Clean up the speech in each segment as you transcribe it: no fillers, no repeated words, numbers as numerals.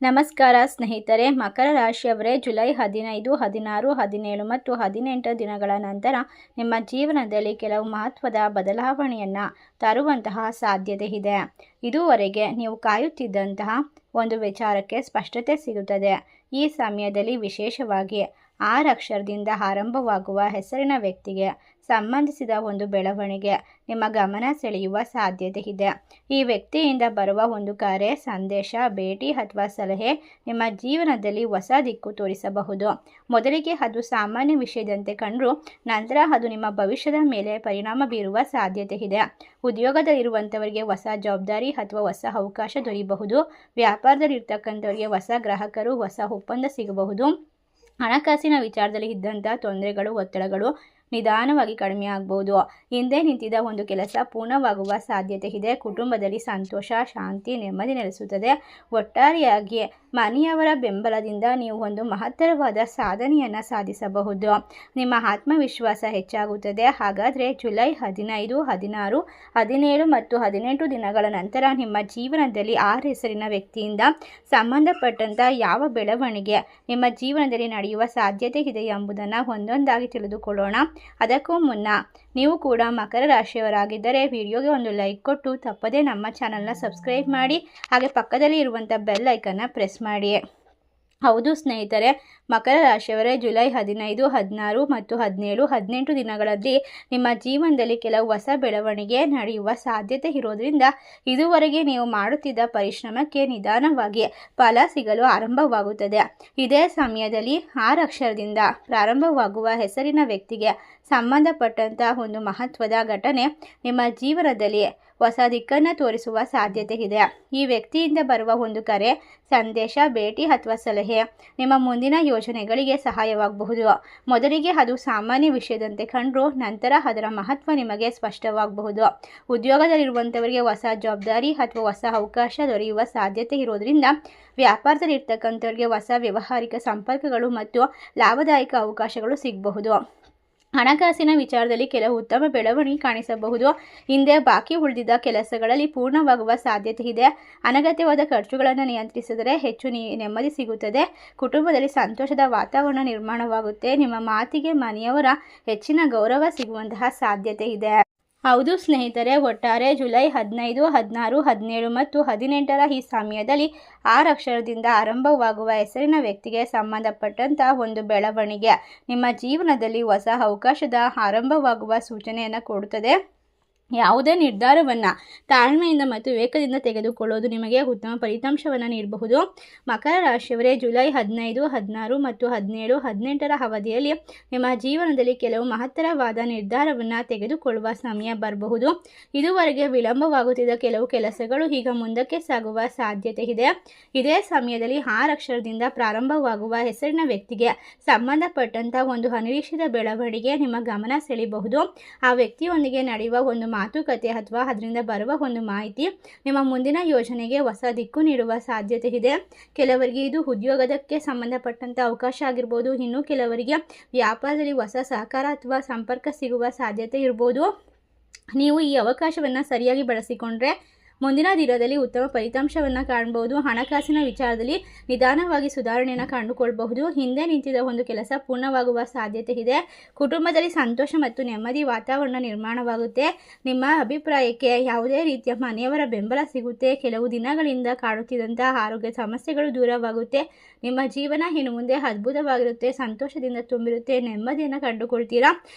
ನಮಸ್ಕಾರ ಸ್ನೇಹಿತರೆ, ಮಕರ ರಾಶಿಯವರೇ, ಜುಲೈ 15, 16, 17 ಮತ್ತು 18 ದಿನಗಳ ನಂತರ ನಿಮ್ಮ ಜೀವನದಲ್ಲಿ ಕೆಲವು ಮಹತ್ವದ ಬದಲಾವಣೆಯನ್ನು ತರುವಂತಹ ಸಾಧ್ಯತೆ ಇದೆ. ಇದುವರೆಗೆ ನೀವು ಕಾಯುತ್ತಿದ್ದಂತಹ ಒಂದು ವಿಚಾರಕ್ಕೆ ಸ್ಪಷ್ಟತೆ ಸಿಗುತ್ತದೆ. ಈ ಸಮಯದಲ್ಲಿ ವಿಶೇಷವಾಗಿ 6 ಅಕ್ಷರದಿಂದ ಆರಂಭವಾಗುವ ಹೆಸರಿನ ವ್ಯಕ್ತಿಗೆ ಸಂಬಂಧಿಸಿದ ಒಂದು ಬೆಳವಣಿಗೆ ನಿಮ್ಮ ಗಮನ ಸೆಳೆಯುವ ಸಾಧ್ಯತೆ ಇದೆ. ಈ ವ್ಯಕ್ತಿಯಿಂದ ಬರುವ ಒಂದು ಕರೆ, ಸಂದೇಶ, ಭೇಟಿ ಅಥವಾ ಸಲಹೆ ನಿಮ್ಮ ಜೀವನದಲ್ಲಿ ಹೊಸ ದಿಕ್ಕು ತೋರಿಸಬಹುದು. ಮೊದಲಿಗೆ ಅದು ಸಾಮಾನ್ಯ ವಿಷಯದಂತೆ ಕಂಡರೂ ನಂತರ ಅದು ನಿಮ್ಮ ಭವಿಷ್ಯದ ಮೇಲೆ ಪರಿಣಾಮ ಬೀರುವ ಸಾಧ್ಯತೆ ಇದೆ. ಉದ್ಯೋಗದಲ್ಲಿರುವಂಥವರಿಗೆ ಹೊಸ ಜವಾಬ್ದಾರಿ ಅಥವಾ ಹೊಸ ಅವಕಾಶ ದೊರೆಯಬಹುದು. ವ್ಯಾಪಾರದಲ್ಲಿರ್ತಕ್ಕಂಥವರಿಗೆ ಹೊಸ ಗ್ರಾಹಕರು, ಹೊಸ ಒಪ್ಪಂದ ಸಿಗಬಹುದು. ಹಣಕಾಸಿನ ವಿಚಾರದಲ್ಲಿ ಇದ್ದಂಥ ತೊಂದರೆಗಳು, ಒತ್ತಡಗಳು ನಿಧಾನವಾಗಿ ಕಡಿಮೆ ಆಗಬಹುದು. ಹಿಂದೆ ನಿಂತಿದ್ದ ಒಂದು ಕೆಲಸ ಪೂರ್ಣವಾಗುವ ಸಾಧ್ಯತೆ ಇದೆ. ಕುಟುಂಬದಲ್ಲಿ ಸಂತೋಷ, ಶಾಂತಿ, ನೆಮ್ಮದಿ ನೆಲೆಸುತ್ತದೆ. ಒಟ್ಟಾರೆಯಾಗಿ ಮನೆಯವರ ಬೆಂಬಲದಿಂದ ನೀವು ಒಂದು ಮಹತ್ತರವಾದ ಸಾಧನೆಯನ್ನು ಸಾಧಿಸಬಹುದು. ನಿಮ್ಮ ಆತ್ಮವಿಶ್ವಾಸ ಹೆಚ್ಚಾಗುತ್ತದೆ. ಹಾಗಾದರೆ ಜುಲೈ 15, 16, 17 ಮತ್ತು 18 ದಿನಗಳ ನಂತರ ನಿಮ್ಮ ಜೀವನದಲ್ಲಿ 6 ಹೆಸರಿನ ವ್ಯಕ್ತಿಯಿಂದ ಸಂಬಂಧಪಟ್ಟಂಥ ಯಾವ ಬೆಳವಣಿಗೆ ನಿಮ್ಮ ಜೀವನದಲ್ಲಿ ನಡೆಯುವ ಸಾಧ್ಯತೆ ಇದೆ ಎಂಬುದನ್ನು ಒಂದೊಂದಾಗಿ ತಿಳಿದುಕೊಳ್ಳೋಣ. ಅದಕ್ಕೂ ಮುನ್ನ ನೀವು ಕೂಡ ಮಕರ ರಾಶಿಯವರಾಗಿದ್ದರೆ ವಿಡಿಯೋಗೆ ಒಂದು ಲೈಕ್ ಕೊಟ್ಟು ತಪ್ಪದೇ ನಮ್ಮ ಚಾನಲ್ನ ಸಬ್ಸ್ಕ್ರೈಬ್ ಮಾಡಿ, ಹಾಗೆ ಪಕ್ಕದಲ್ಲಿ ಇರುವಂಥ ಬೆಲ್ ಐಕನ್ನ ಪ್ರೆಸ್ ಮಾಡಿ. ಹೌದು ಸ್ನೇಹಿತರೆ, ಮಕರ ರಾಶಿಯವರೇ, ಜುಲೈ 15, 16 ಮತ್ತು 17, 18 ದಿನಗಳಲ್ಲಿ ನಿಮ್ಮ ಜೀವನದಲ್ಲಿ ಕೆಲವು ಹೊಸ ಬೆಳವಣಿಗೆ ನಡೆಯುವ ಸಾಧ್ಯತೆ ಇರೋದ್ರಿಂದ ಇದುವರೆಗೆ ನೀವು ಮಾಡುತ್ತಿದ್ದ ಪರಿಶ್ರಮಕ್ಕೆ ನಿಧಾನವಾಗಿ ಫಲ ಸಿಗಲು ಆರಂಭವಾಗುತ್ತದೆ. ಇದೇ ಸಮಯದಲ್ಲಿ 6 ಅಕ್ಷರದಿಂದ ಪ್ರಾರಂಭವಾಗುವ ಹೆಸರಿನ ವ್ಯಕ್ತಿಗೆ ಸಂಬಂಧಪಟ್ಟಂಥ ಒಂದು ಮಹತ್ವದ ಘಟನೆ ನಿಮ್ಮ ಜೀವನದಲ್ಲಿ ಹೊಸ ದಿಕ್ಕನ್ನು ತೋರಿಸುವ ಸಾಧ್ಯತೆ ಇದೆ. ಈ ವ್ಯಕ್ತಿಯಿಂದ ಬರುವ ಒಂದು ಕರೆ, ಸಂದೇಶ, ಭೇಟಿ ಅಥವಾ ಸಲಹೆ ನಿಮ್ಮ ಮುಂದಿನ ಯೋಜನೆಗಳಿಗೆ ಸಹಾಯವಾಗಬಹುದು. ಮೊದಲಿಗೆ ಅದು ಸಾಮಾನ್ಯ ವಿಷಯದಂತೆ ಕಂಡರೂ ನಂತರ ಅದರ ಮಹತ್ವ ನಿಮಗೆ ಸ್ಪಷ್ಟವಾಗಬಹುದು. ಉದ್ಯೋಗದಲ್ಲಿರುವಂಥವರಿಗೆ ಹೊಸ ಜವಾಬ್ದಾರಿ ಅಥವಾ ಹೊಸ ಅವಕಾಶ ದೊರೆಯುವ ಸಾಧ್ಯತೆ ಇರೋದ್ರಿಂದ ವ್ಯಾಪಾರದಲ್ಲಿರ್ತಕ್ಕಂಥವ್ರಿಗೆ ಹೊಸ ವ್ಯಾವಹಾರಿಕ ಸಂಪರ್ಕಗಳು ಮತ್ತು ಲಾಭದಾಯಕ ಅವಕಾಶಗಳು ಸಿಗಬಹುದು. ಹಣಕಾಸಿನ ವಿಚಾರದಲ್ಲಿ ಕೆಲವು ಉತ್ತಮ ಬೆಳವಣಿಗೆ ಕಾಣಿಸಬಹುದು. ಹಿಂದೆ ಬಾಕಿ ಉಳಿದಿದ್ದ ಕೆಲಸಗಳಲ್ಲಿ ಪೂರ್ಣವಾಗುವ ಸಾಧ್ಯತೆ ಇದೆ. ಅನಗತ್ಯವಾದ ಖರ್ಚುಗಳನ್ನು ನಿಯಂತ್ರಿಸಿದರೆ ಹೆಚ್ಚು ನೆಮ್ಮದಿ ಸಿಗುತ್ತದೆ. ಕುಟುಂಬದಲ್ಲಿ ಸಂತೋಷದ ವಾತಾವರಣ ನಿರ್ಮಾಣವಾಗುತ್ತೆ. ನಿಮ್ಮ ಮಾತಿಗೆ ಮನೆಯವರ ಹೆಚ್ಚಿನ ಗೌರವ ಸಿಗುವಂತಹ ಸಾಧ್ಯತೆ ಇದೆ. ಹೌದು ಸ್ನೇಹಿತರೆ, ಒಟ್ಟಾರೆ ಜುಲೈ 15, 16, 17 ಮತ್ತು 18ರ ಈ ಸಮಯದಲ್ಲಿ 6 ಅಕ್ಷರದಿಂದ ಆರಂಭವಾಗುವ ಹೆಸರಿನ ವ್ಯಕ್ತಿಗೆ ಸಂಬಂಧಪಟ್ಟಂಥ ಒಂದು ಬೆಳವಣಿಗೆ ನಿಮ್ಮ ಜೀವನದಲ್ಲಿ ಹೊಸ ಅವಕಾಶದ ಆರಂಭವಾಗುವ ಸೂಚನೆಯನ್ನು ಕೊಡುತ್ತದೆ. ಯಾವುದೇ ನಿರ್ಧಾರವನ್ನು ತಾಳ್ಮೆಯಿಂದ ಮತ್ತು ವಿವೇಕದಿಂದ ತೆಗೆದುಕೊಳ್ಳೋದು ನಿಮಗೆ ಉತ್ತಮ ಫಲಿತಾಂಶವನ್ನು ನೀಡಬಹುದು. ಮಕರ ರಾಶಿಯವರೇ, ಜುಲೈ 15, 16 ಮತ್ತು 17, 18ರ ಅವಧಿಯಲ್ಲಿ ನಿಮ್ಮ ಜೀವನದಲ್ಲಿ ಕೆಲವು ಮಹತ್ತರವಾದ ನಿರ್ಧಾರವನ್ನು ತೆಗೆದುಕೊಳ್ಳುವ ಸಮಯ ಬರಬಹುದು. ಇದುವರೆಗೆ ವಿಳಂಬವಾಗುತ್ತಿದ್ದ ಕೆಲವು ಕೆಲಸಗಳು ಈಗ ಮುಂದಕ್ಕೆ ಸಾಗುವ ಸಾಧ್ಯತೆ ಇದೆ. ಇದೇ ಸಮಯದಲ್ಲಿ 6 ಅಕ್ಷರದಿಂದ ಪ್ರಾರಂಭವಾಗುವ ಹೆಸರಿನ ವ್ಯಕ್ತಿಗೆ ಸಂಬಂಧಪಟ್ಟಂಥ ಒಂದು ಅನಿರೀಕ್ಷಿತ ಬೆಳವಣಿಗೆ ನಿಮ್ಮ ಗಮನ ಸೆಳೆಯಬಹುದು. ಆ ವ್ಯಕ್ತಿಯೊಂದಿಗೆ ನಡೆಯುವ ಒಂದು ಮಾತುಕತೆ ಅಥವಾ ಅದರಿಂದ ಬರುವ ಒಂದು ಮಾಹಿತಿ ನಿಮ್ಮ ಮುಂದಿನ ಯೋಜನೆಗೆ ಹೊಸ ದಿಕ್ಕು ನೀಡುವ ಸಾಧ್ಯತೆ ಇದೆ. ಕೆಲವರಿಗೆ ಇದು ಉದ್ಯೋಗದಕ್ಕೆ ಸಂಬಂಧಪಟ್ಟಂಥ ಅವಕಾಶ ಆಗಿರ್ಬೋದು. ಇನ್ನು ಕೆಲವರಿಗೆ ವ್ಯಾಪಾರದಲ್ಲಿ ಹೊಸ ಸಹಕಾರ ಅಥವಾ ಸಂಪರ್ಕ ಸಿಗುವ ಸಾಧ್ಯತೆ ಇರ್ಬೋದು. ನೀವು ಈ ಅವಕಾಶವನ್ನು ಸರಿಯಾಗಿ ಬಳಸಿಕೊಂಡ್ರೆ ಮುಂದಿನ ದಿನದಲ್ಲಿ ಉತ್ತಮ ಫಲಿತಾಂಶವನ್ನು ಕಾಣಬಹುದು. ಹಣಕಾಸಿನ ವಿಚಾರದಲ್ಲಿ ನಿಧಾನವಾಗಿ ಸುಧಾರಣೆಯನ್ನು ಕಂಡುಕೊಳ್ಳಬಹುದು. ಹಿಂದೆ ನಿಂತಿದ್ದ ಒಂದು ಕೆಲಸ ಪೂರ್ಣವಾಗುವ ಸಾಧ್ಯತೆ ಇದೆ. ಕುಟುಂಬದಲ್ಲಿ ಸಂತೋಷ ಮತ್ತು ನೆಮ್ಮದಿ ವಾತಾವರಣ ನಿರ್ಮಾಣವಾಗುತ್ತೆ. ನಿಮ್ಮ ಅಭಿಪ್ರಾಯಕ್ಕೆ ಯಾವುದೇ ರೀತಿಯ ಮನೆಯವರ ಬೆಂಬಲ ಸಿಗುತ್ತೆ. ಕೆಲವು ದಿನಗಳಿಂದ ಕಾಡುತ್ತಿದ್ದಂತಹ ಆರೋಗ್ಯ ಸಮಸ್ಯೆಗಳು ದೂರವಾಗುತ್ತೆ. ನಿಮ್ಮ ಜೀವನ ಇನ್ನು ಮುಂದೆ ಅದ್ಭುತವಾಗಿರುತ್ತೆ, ಸಂತೋಷದಿಂದ ತುಂಬಿರುತ್ತೆ, ನೆಮ್ಮದಿಯನ್ನು ಕಂಡುಕೊಳ್ತೀರಾ.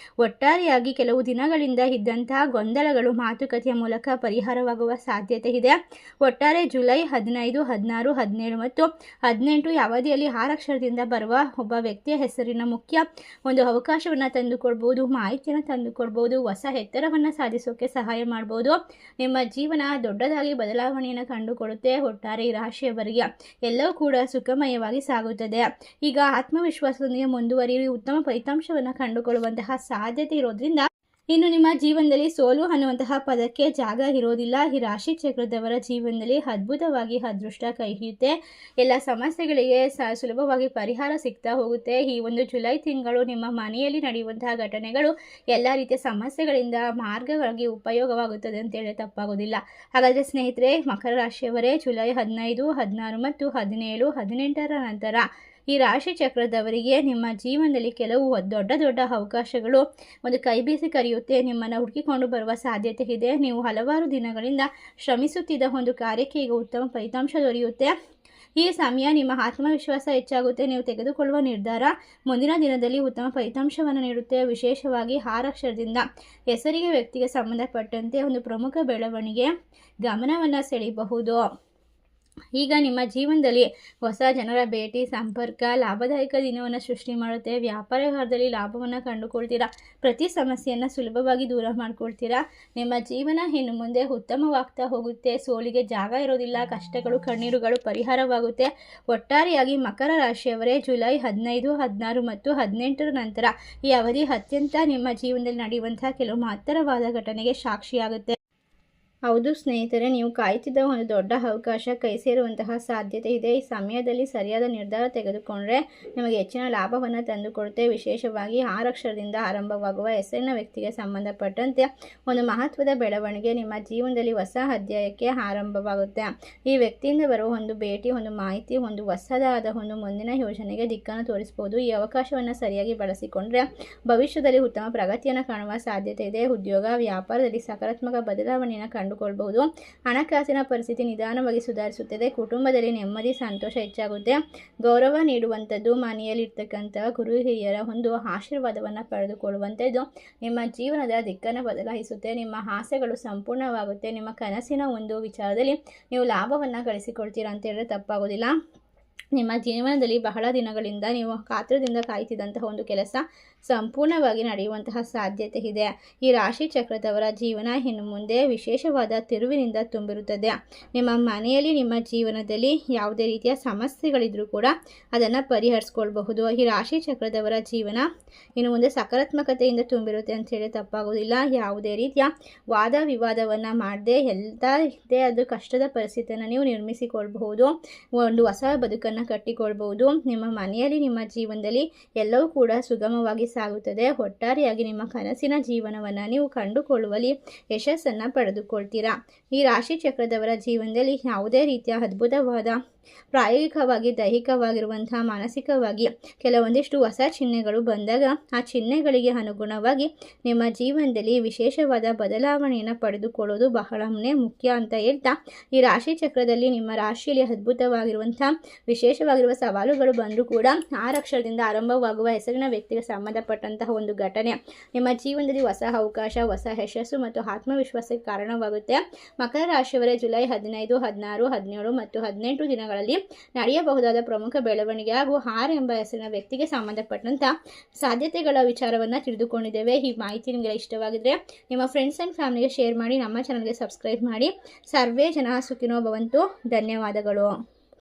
ಒಟ್ಟಾರೆಯಾಗಿ ಕೆಲವು ದಿನಗಳಿಂದ ಇದ್ದಂತಹ ಗೊಂದಲಗಳು ಮಾತುಕತೆಯ ಮೂಲಕ ಪರಿಹಾರವಾಗುವ ಸಾಧ್ಯತೆ ಇದೆ. ಒಟ್ಟಾರೆ ಜುಲೈ 15, 16, 17 ಮತ್ತು 18 ಅವಧಿಯಲ್ಲಿ 6 ಅಕ್ಷರದಿಂದ ಬರುವ ಒಬ್ಬ ವ್ಯಕ್ತಿಯ ಹೆಸರಿನ ಮುಖ್ಯ ಒಂದು ಅವಕಾಶವನ್ನು ತಂದುಕೊಡ್ಬೋದು, ಮಾಹಿತಿಯನ್ನು ತಂದುಕೊಡ್ಬೋದು, ಹೊಸ ಎತ್ತರವನ್ನು ಸಾಧಿಸೋಕೆ ಸಹಾಯ ಮಾಡ್ಬೋದು. ನಿಮ್ಮ ಜೀವನ ದೊಡ್ಡದಾಗಿ ಬದಲಾವಣೆಯನ್ನು ಕಂಡುಕೊಳ್ಳುತ್ತೆ. ಒಟ್ಟಾರೆ ಈ ರಾಶಿಯವರಿಗೆ ಎಲ್ಲವೂ ಕೂಡ ಸುಖಮಯವಾಗಿ ಸಾಗುತ್ತದೆ. ಈಗ ಆತ್ಮವಿಶ್ವಾಸದೊಂದಿಗೆ ಮುಂದುವರಿಯುವ ಉತ್ತಮ ಫಲಿತಾಂಶವನ್ನು ಕಂಡುಕೊಳ್ಳುವಂತಹ ಸಾಧ್ಯತೆ ಇರೋದ್ರಿಂದ ಇನ್ನು ನಿಮ್ಮ ಜೀವನದಲ್ಲಿ ಸೋಲು ಅನ್ನುವಂತಹ ಪದಕ್ಕೆ ಜಾಗ ಇರೋದಿಲ್ಲ. ಈ ರಾಶಿ ಚಕ್ರದವರ ಜೀವನದಲ್ಲಿ ಅದ್ಭುತವಾಗಿ ಅದೃಷ್ಟ ಕೈ ಹಿಡಿಯುತ್ತೆ. ಎಲ್ಲ ಸಮಸ್ಯೆಗಳಿಗೆ ಸುಲಭವಾಗಿ ಪರಿಹಾರ ಸಿಗ್ತಾ ಹೋಗುತ್ತೆ. ಈ ಒಂದು ಜುಲೈ ತಿಂಗಳು ನಿಮ್ಮ ಮನೆಯಲ್ಲಿ ನಡೆಯುವಂತಹ ಘಟನೆಗಳು ಎಲ್ಲ ರೀತಿಯ ಸಮಸ್ಯೆಗಳಿಂದ ಮಾರ್ಗವಾಗಿ ಉಪಯೋಗವಾಗುತ್ತದೆ ಅಂತ ಹೇಳಿ ತಪ್ಪಾಗೋದಿಲ್ಲ. ಹಾಗಾದರೆ ಸ್ನೇಹಿತರೆ, ಮಕರ ರಾಶಿಯವರೇ ಜುಲೈ 15, 16 ಮತ್ತು 17, 18ರ ನಂತರ ಈ ರಾಶಿ ಚಕ್ರದವರಿಗೆ ನಿಮ್ಮ ಜೀವನದಲ್ಲಿ ಕೆಲವು ದೊಡ್ಡ ದೊಡ್ಡ ಅವಕಾಶಗಳು ಒಂದು ಕೈ ಬೀಸಿ ಕರೆಯುತ್ತೆ. ನಿಮ್ಮನ್ನು ಹುಡುಕಿಕೊಂಡು ಬರುವ ಸಾಧ್ಯತೆ ಇದೆ. ನೀವು ಹಲವಾರು ದಿನಗಳಿಂದ ಶ್ರಮಿಸುತ್ತಿದ್ದ ಒಂದು ಕಾರ್ಯಕ್ಕೆ ಈಗ ಉತ್ತಮ ಫಲಿತಾಂಶ ದೊರೆಯುತ್ತೆ. ಈ ಸಮಯ ನಿಮ್ಮ ಆತ್ಮವಿಶ್ವಾಸ ಹೆಚ್ಚಾಗುತ್ತೆ. ನೀವು ತೆಗೆದುಕೊಳ್ಳುವ ನಿರ್ಧಾರ ಮುಂದಿನ ದಿನದಲ್ಲಿ ಉತ್ತಮ ಫಲಿತಾಂಶವನ್ನು ನೀಡುತ್ತೆ. ವಿಶೇಷವಾಗಿ 6 ಅಕ್ಷರದಿಂದ ಹೆಸರಿಗೆ ವ್ಯಕ್ತಿಗೆ ಸಂಬಂಧಪಟ್ಟಂತೆ ಒಂದು ಪ್ರಮುಖ ಬೆಳವಣಿಗೆ ಗಮನವನ್ನು ಸೆಳೆಯಬಹುದು. ಈಗ ನಿಮ್ಮ ಜೀವನದಲ್ಲಿ ಹೊಸ ಜನರ ಭೇಟಿ, ಸಂಪರ್ಕ ಲಾಭದಾಯಕ ದಿನವನ್ನು ಸೃಷ್ಟಿ ಮಾಡುತ್ತೆ. ವ್ಯಾಪಾರ ವ್ಯವಹಾರದಲ್ಲಿ ಲಾಭವನ್ನು ಕಂಡುಕೊಳ್ತೀರಾ. ಪ್ರತಿ ಸಮಸ್ಯೆಯನ್ನು ಸುಲಭವಾಗಿ ದೂರ ಮಾಡ್ಕೊಳ್ತೀರಾ. ನಿಮ್ಮ ಜೀವನ ಇನ್ನು ಮುಂದೆ ಉತ್ತಮವಾಗ್ತಾ ಹೋಗುತ್ತೆ. ಸೋಲಿಗೆ ಜಾಗ ಇರೋದಿಲ್ಲ. ಕಷ್ಟಗಳು, ಕಣ್ಣೀರುಗಳು ಪರಿಹಾರವಾಗುತ್ತೆ. ಒಟ್ಟಾರೆಯಾಗಿ ಮಕರ ರಾಶಿಯವರೇ ಜುಲೈ 15, 16 ಮತ್ತು 18ರ ನಂತರ ಈ ಅವಧಿ ಅತ್ಯಂತ ನಿಮ್ಮ ಜೀವನದಲ್ಲಿ ನಡೆಯುವಂತಹ ಕೆಲವು ಮಹತ್ತರವಾದ ಘಟನೆಗೆ ಸಾಕ್ಷಿಯಾಗುತ್ತೆ. ಹೌದು ಸ್ನೇಹಿತರೆ, ನೀವು ಕಾಯ್ತಿದ್ದ ಒಂದು ದೊಡ್ಡ ಅವಕಾಶ ಕೈ ಸೇರುವಂತಹ ಸಾಧ್ಯತೆ ಇದೆ. ಈ ಸಮಯದಲ್ಲಿ ಸರಿಯಾದ ನಿರ್ಧಾರ ತೆಗೆದುಕೊಂಡ್ರೆ ನಿಮಗೆ ಹೆಚ್ಚಿನ ಲಾಭವನ್ನು ತಂದುಕೊಡುತ್ತೆ. ವಿಶೇಷವಾಗಿ 6 ಅಕ್ಷರದಿಂದ ಆರಂಭವಾಗುವ ಹೆಸರಿನ ವ್ಯಕ್ತಿಗೆ ಸಂಬಂಧಪಟ್ಟಂತೆ ಒಂದು ಮಹತ್ವದ ಬೆಳವಣಿಗೆ ನಿಮ್ಮ ಜೀವನದಲ್ಲಿ ಹೊಸ ಅಧ್ಯಾಯಕ್ಕೆ ಆರಂಭವಾಗುತ್ತೆ. ಈ ವ್ಯಕ್ತಿಯಿಂದ ಬರುವ ಒಂದು ಭೇಟಿ, ಒಂದು ಮಾಹಿತಿ, ಒಂದು ಹೊಸದಾದ ಒಂದು ಮುಂದಿನ ಯೋಜನೆಗೆ ದಿಕ್ಕನ್ನು ತೋರಿಸಬಹುದು. ಈ ಅವಕಾಶವನ್ನು ಸರಿಯಾಗಿ ಬಳಸಿಕೊಂಡ್ರೆ ಭವಿಷ್ಯದಲ್ಲಿ ಉತ್ತಮ ಪ್ರಗತಿಯನ್ನು ಕಾಣುವ ಸಾಧ್ಯತೆ ಇದೆ. ಉದ್ಯೋಗ, ವ್ಯಾಪಾರದಲ್ಲಿ ಸಕಾರಾತ್ಮಕ ಬದಲಾವಣೆಯನ್ನು ಕಂಡುಕೊಳ್ಳಬಹುದು. ಹಣಕಾಸಿನ ಪರಿಸ್ಥಿತಿ ನಿಧಾನವಾಗಿ ಸುಧಾರಿಸುತ್ತದೆ. ಕುಟುಂಬದಲ್ಲಿ ನೆಮ್ಮದಿ, ಸಂತೋಷ ಹೆಚ್ಚಾಗುತ್ತೆ. ಗೌರವ ನೀಡುವಂಥದ್ದು, ಮನೆಯಲ್ಲಿರ್ತಕ್ಕಂಥ ಗುರು ಹಿರಿಯರ ಒಂದು ಆಶೀರ್ವಾದವನ್ನು ಪಡೆದುಕೊಳ್ಳುವಂಥದ್ದು ನಿಮ್ಮ ಜೀವನದ ದಿಕ್ಕನ್ನು ಬದಲಾಯಿಸುತ್ತೆ. ನಿಮ್ಮ ಆಸೆಗಳು ಸಂಪೂರ್ಣವಾಗುತ್ತೆ. ನಿಮ್ಮ ಕನಸಿನ ಒಂದು ವಿಚಾರದಲ್ಲಿ ನೀವು ಲಾಭವನ್ನು ಗಳಿಸಿಕೊಳ್ತೀರಾ ಅಂತ ಹೇಳಿದ್ರೆ ತಪ್ಪಾಗೋದಿಲ್ಲ. ನಿಮ್ಮ ಜೀವನದಲ್ಲಿ ಬಹಳ ದಿನಗಳಿಂದ ನೀವು ಕಾತರದಿಂದ ಕಾಯ್ತಿದ್ದಂತಹ ಒಂದು ಕೆಲಸ ಸಂಪೂರ್ಣವಾಗಿ ನಡೆಯುವಂತಹ ಸಾಧ್ಯತೆ ಇದೆ. ಈ ರಾಶಿ ಚಕ್ರದವರ ಜೀವನ ಇನ್ನು ಮುಂದೆ ವಿಶೇಷವಾದ ತಿರುವಿನಿಂದ ತುಂಬಿರುತ್ತದೆ. ನಿಮ್ಮ ಮನೆಯಲ್ಲಿ, ನಿಮ್ಮ ಜೀವನದಲ್ಲಿ ಯಾವುದೇ ರೀತಿಯ ಸಮಸ್ಯೆಗಳಿದ್ರೂ ಕೂಡ ಅದನ್ನು ಪರಿಹರಿಸ್ಕೊಳ್ಬಹುದು. ಈ ರಾಶಿ ಚಕ್ರದವರ ಜೀವನ ಇನ್ನು ಮುಂದೆ ಸಕಾರಾತ್ಮಕತೆಯಿಂದ ತುಂಬಿರುತ್ತೆ ಅಂಥೇಳಿ ತಪ್ಪಾಗೋದಿಲ್ಲ. ಯಾವುದೇ ರೀತಿಯ ವಾದ ವಿವಾದವನ್ನು ಮಾಡದೆ ಎಲ್ಲದೇ ಅದು ಕಷ್ಟದ ಪರಿಸ್ಥಿತಿಯನ್ನು ನೀವು ನಿರ್ಮಿಸಿಕೊಳ್ಬಹುದು. ಒಂದು ಹೊಸ ಬದುಕನ್ನು ಕಟ್ಟಿಕೊಳ್ಬಹುದು. ನಿಮ್ಮ ಮನೆಯಲ್ಲಿ, ನಿಮ್ಮ ಜೀವನದಲ್ಲಿ ಎಲ್ಲವೂ ಕೂಡ ಸುಗಮವಾಗಿ ಸಾಗುತ್ತದೆ. ಒಟ್ಟಾರೆಯಾಗಿ ನಿಮ್ಮ ಕನಸಿನ ಜೀವನವನ್ನು ನೀವು ಕಂಡುಕೊಳ್ಳುವಲ್ಲಿ ಯಶಸ್ಸನ್ನು ಪಡೆದುಕೊಳ್ತೀರಾ. ಈ ರಾಶಿ ಚಕ್ರದವರ ಜೀವನದಲ್ಲಿ ಯಾವುದೇ ರೀತಿಯ ಅದ್ಭುತವಾದ ಪ್ರಾಯೋಗಿಕವಾಗಿ, ದೈಹಿಕವಾಗಿರುವಂತಹ, ಮಾನಸಿಕವಾಗಿ ಕೆಲವೊಂದಿಷ್ಟು ಹೊಸ ಚಿಹ್ನೆಗಳು ಬಂದಾಗ ಆ ಚಿಹ್ನೆಗಳಿಗೆ ಅನುಗುಣವಾಗಿ ನಿಮ್ಮ ಜೀವನದಲ್ಲಿ ವಿಶೇಷವಾದ ಬದಲಾವಣೆಯನ್ನು ಪಡೆದುಕೊಳ್ಳೋದು ಬಹಳನೇ ಮುಖ್ಯ ಅಂತ ಹೇಳ್ತಾ, ಈ ರಾಶಿ ಚಕ್ರದಲ್ಲಿ ನಿಮ್ಮ ರಾಶಿಯಲ್ಲಿ ಅದ್ಭುತವಾಗಿರುವಂಥ ವಿಶೇಷವಾಗಿರುವ ಸವಾಲುಗಳು ಬಂದರೂ ಕೂಡ 6 ಅಕ್ಷರದಿಂದ ಆರಂಭವಾಗುವ ಹೆಸರಿನ ವ್ಯಕ್ತಿಗೆ ಸಂಬಂಧಪಟ್ಟಂತಹ ಒಂದು ಘಟನೆ ನಿಮ್ಮ ಜೀವನದಲ್ಲಿ ಹೊಸ ಅವಕಾಶ, ಹೊಸ ಯಶಸ್ಸು ಮತ್ತು ಆತ್ಮವಿಶ್ವಾಸಕ್ಕೆ ಕಾರಣವಾಗುತ್ತೆ. ಮಕರ ರಾಶಿಯವರೇ ಜುಲೈ 15, 16, 17 ಮತ್ತು 18 ದಿನಗಳಲ್ಲಿ ನಡೆಯಬಹುದಾದ ಪ್ರಮುಖ ಬೆಳವಣಿಗೆ ಹಾಗೂ 6 ಎಂಬ ಹೆಸರಿನ ವ್ಯಕ್ತಿಗೆ ಸಂಬಂಧಪಟ್ಟಂತ ಸಾಧ್ಯತೆಗಳ ವಿಚಾರವನ್ನು ತಿಳಿದುಕೊಂಡಿದ್ದೇವೆ. ಈ ಮಾಹಿತಿ ನಿಮಗೆ ಇಷ್ಟವಾಗಿದ್ರೆ ನಿಮ್ಮ ಫ್ರೆಂಡ್ಸ್ ಆ್ಯಂಡ್ ಫ್ಯಾಮಿಲಿಗೆ ಶೇರ್ ಮಾಡಿ. ನಮ್ಮ ಚಾನಲ್ಗೆ ಸಬ್ಸ್ಕ್ರೈಬ್ ಮಾಡಿ. ಸರ್ವೇ ಜನ ಸುಖಿನೋ ಭವಂತು. ಧನ್ಯವಾದಗಳು.